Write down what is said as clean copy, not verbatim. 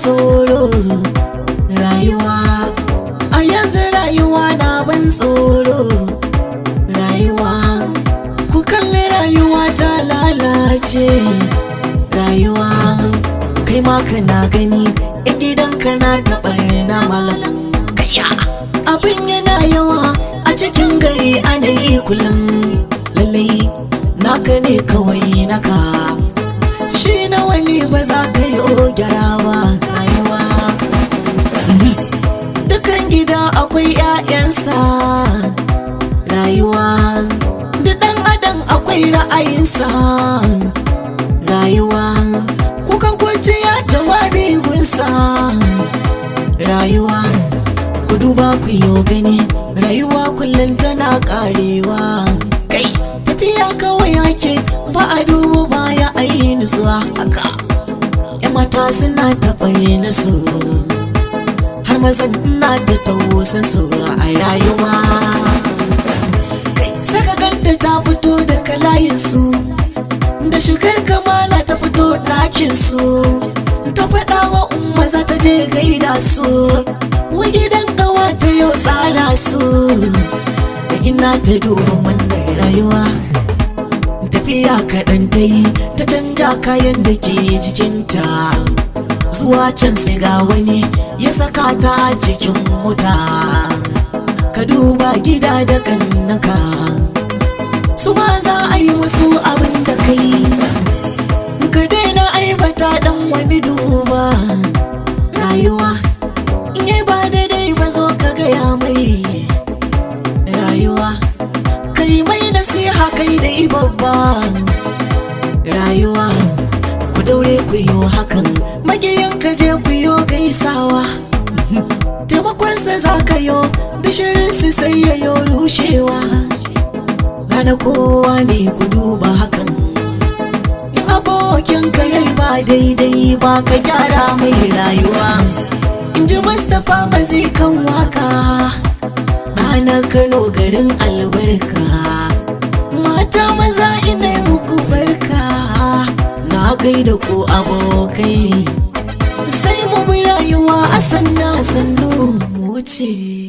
tsoro. Rayuwa a yanzu rayuwa na ban tsoro. Rayuwa ku kalli rayuwa ta lalace. Rayuwa kai ma kana gani in gidanka na taɓa malam. Kaya abin yana yawa a cikin gari ana yi kullum. Lallai naka ne kawai naka, shi na wani ba za ka yi gyara ba. Rayuwa dukan gida akwai 'ya'yansa. Rayuwa da ɗan adam akwai ra'ayinsa. Rayuwa kukan kwanci ya jawabi gunsa. Rayuwa ku duba ku yi gani, rayuwa kullum tana karewa. Kai tafiya kawai ake ba a duba baya a yi nutsuwa. Haka 'yan mata suna taɓa su, har mazan ina ta tausan su a rayuwa. Kai saka ganta ta fito daga layinsu, da shigar kamala ta fito ɗakinsu, ta faɗa wa umma za ta je gaida su. Wa gidan ƙawa ta yau tsara su, da ina ta duba wannan rayuwa. Tafiya kaɗan ta yi ta canja kayan da ke jikinta, zuwa can sai ga wani ya saka ta cikin mota. Ka duba gida da kannaka, su ma za a yi musu abin da kai. Ka daina aibata dan wani duba. Rayuwa in yi ba daidai ba zo ka gaya mai. Rayuwa kai mai nasiha kai dai babba. Rayuwa ku daure ku yi hakan, magiyan ka je ku yi gaisawa. Taimakonsa za ka yi da shirinsu sai ya yi rushewa. Rana kowa ne ku duba hakan, in abokinka yayi ba daidai ba ka gyara mai rayuwa. In ji Mustapha Mazikan waka, ɗana Kano garin albarka. Mata maza ina muku barka, na gaida ku abokai. Sai mu bi rayuwa a sannu mu wuce.